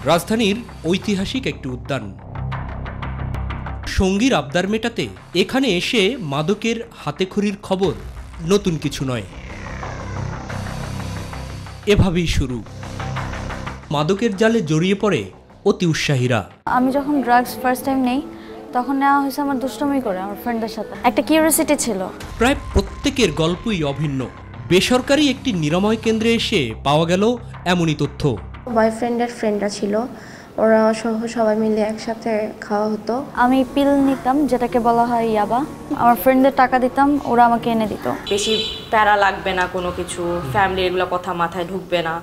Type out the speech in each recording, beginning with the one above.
রাজধানীর ঐতিহাসিক একটি উদ্যান। সঙ্গীর আবদার মেটাতে এখানে এসে মাদকের হাতেখড়ির খবর নতুন কিছু নয়। এভাবেই শুরু। মাদকের জালে জড়িয়ে পড়ে অতি উৎসাহীরা। আমি যখন ড্রাগস ফার্স্ট টাইম নেই তখন নেওয়া হয়েছে আমার দুষ্টুমি করে আমার ফ্রেন্ডের সাথে। একটা কিউরিওসিটি ছিল। প্রায় প্রত্যেকের গল্পই অভিন্ন। বেসরকারি একটি নিরাময় কেন্দ্রে এসে পাওয়া গেল এমনই তথ্য। বয়ফ্রেন্ডের ফ্রেন্ডরা ছিল, ওরা সহ সবাই মিলে একসাথে খাওয়া হতো। আমি পিল নিতাম, যেটাকে বলা হয় ইয়াবা। আমার ফ্রেন্ডদের টাকা দিতাম, ওরা আমাকে এনে দিত। বেশি প্যারা লাগবে না, কোনো কিছু ফ্যামিলির এগুলো কথা মাথায় ঢুকবে না।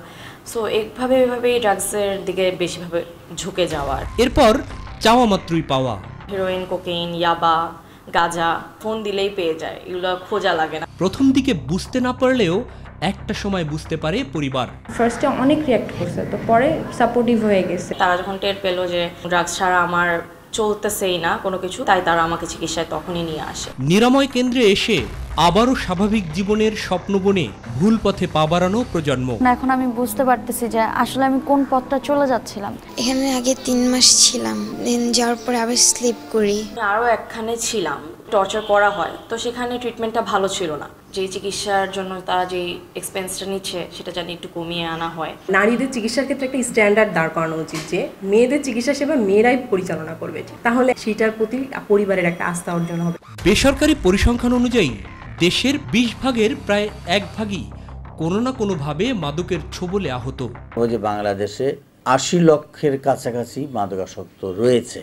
সো এভাবেই ড্রাগসের দিকে বেশিভাবে ঝুঁকে যাওয়ার। এরপর চাওয়া মাত্রই পাওয়া। হেরোইন, কোকেইন, ইয়াবা, গাঁজা ফোন দিলেই পেয়ে যায়, এগুলো খোঁজা লাগে না। প্রথম দিকে বুঝতে না পারলেও একটা সময় বুঝতে পারে পরিবার। ফার্স্টে অনেক রিঅ্যাক্ট করছে, তো পরে সাপোর্টিভ হয়ে গেছে। তারা যখন টের পেলো যে ড্রাগস ছাড়া আমার চলতেছেই না কোনো কিছু, তাই তারা আমাকে চিকিৎসায় তখনই নিয়ে আসে। নিরাময় কেন্দ্রে এসে আবারও স্বাভাবিক জীবনের স্বপ্ন বনে ভুল পথে পা বাড়ানো প্রজন্ম। এখন আমি বুঝতে পারতেছি যে আসলে আমি কোন পথটা চলে যাচ্ছিলাম। এখানে আগে 3 মাস ছিলাম, দেন যাওয়ার পরে আবার স্লিপ করি। আরও একখানে ছিলাম, টর্চার করা হয়, তো সেখানে ট্রিটমেন্টটা ভালো ছিল না। যে চিকিৎসার জন্য তারা যে এক্সপেন্সটা নিচ্ছে সেটা জানি একটু কমিয়ে আনা হয়। নারীদের চিকিৎসার ক্ষেত্রে একটা স্ট্যান্ডার্ড দাঁড় করানো উচিত যে মেয়েদের চিকিৎসা সেবা মেয়েরাই পরিচালনা করবে, তাহলে সেটার প্রতি পরিবারের একটা আস্থা অর্জন হবে। বেসরকারি পরিসংখ্যান অনুযায়ী দেশের 20 ভাগের প্রায় 1 ভাগই কোনো না কোনোভাবে মাদকের ছোবলে আহত। ওই যে বাংলাদেশে 80 লক্ষের কাছাকাছি মাদকাসক্ত রয়েছে।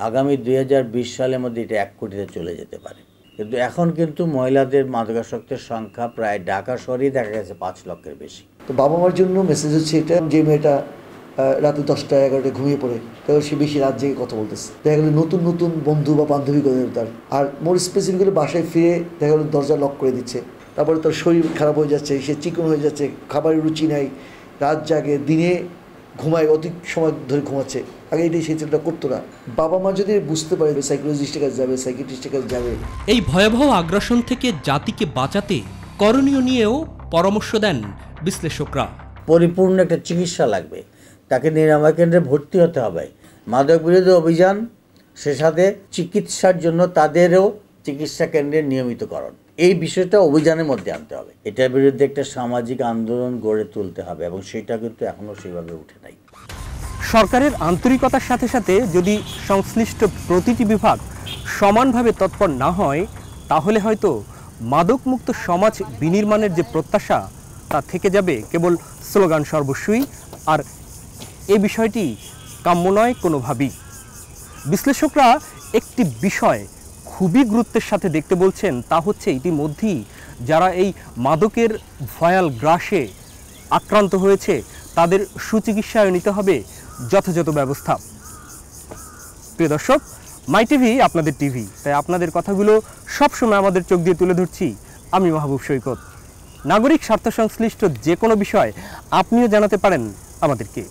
আগামী 2020 সালের মধ্যে এটা 1 কোটিতে চলে যেতে পারে। কিন্তু এখন কিন্তু মহিলাদের মাদকাসক্তের সংখ্যা প্রায় ঢাকা শহরেই দেখা গেছে 5 লক্ষের বেশি। তো বাবা মার জন্য মেসেজ হচ্ছে এটা, যে মেয়েটা রাতে 10টা 11টায় ঘুমিয়ে পড়ে, তাহলে সে বেশি রাত জেগে কথা বলতেছে। দেখা গেলো নতুন নতুন বন্ধু বা বান্ধবী তার, আর মোর স্পেসিফিক্যালি বাসায় ফিরে দেখা গেলো দরজা লক করে দিচ্ছে। তারপরে তার শরীর খারাপ হয়ে যাচ্ছে, সে চিকন হয়ে যাচ্ছে, খাবারের রুচি নাই, রাত জাগে, দিনে ঘুমায়, অধিক সময় ধরে ঘুমাচ্ছে। আগে এটাই সেই ছেলেটা করতো না। বাবা মা যদি বুঝতে পারে সাইকোলজিস্টের কাছে যাবে, সাইকিয়াট্রিস্টের কাছে যাবে। এই ভয়াবহ আগ্রাসন থেকে জাতিকে বাঁচাতে করণীয় নিয়েও পরামর্শ দেন বিশ্লেষকরা। পরিপূর্ণ একটা চিকিৎসা লাগবে, তাকে নিরাময় কেন্দ্রে ভর্তি হতে হবে। মাদক বিরোধী অভিযান, সে সাথে চিকিৎসার জন্য তাদেরও চিকিৎসা কেন্দ্রের নিয়মিতকরণ, এই বিষয়টা অভিযানের মধ্যে আনতে হবে। এটার বিরুদ্ধে একটা সামাজিক আন্দোলন গড়ে তুলতে হবে, এবং সেটা কিন্তু এখনও সেভাবে উঠে নাই। সরকারের আন্তরিকতার সাথে সাথে যদি সংশ্লিষ্ট প্রতিটি বিভাগ সমানভাবে তৎপর না হয়, তাহলে হয়তো মাদকমুক্ত সমাজ বিনির্মাণের যে প্রত্যাশা তা থেকে যাবে কেবল স্লোগান সর্বস্বই, আর এই বিষয়টি কাম্য নয় কোনোভাবেই। বিশ্লেষকরা একটি বিষয় খুবই গুরুত্বের সাথে দেখতে বলছেন, তা হচ্ছে ইতিমধ্যেই যারা এই মাদকের ভয়াল গ্রাসে আক্রান্ত হয়েছে তাদের সুচিকিৎসায় নিতে হবে যথাযথ ব্যবস্থা। প্রিয় দর্শক, মাই টিভি আপনাদের টিভি, তাই আপনাদের কথাগুলো সবসময় আমাদের চোখ দিয়ে তুলে ধরছি আমি মাহবুব সৈকত। নাগরিক স্বার্থ সংশ্লিষ্ট যে কোনো বিষয় আপনিও জানাতে পারেন আমাদেরকে।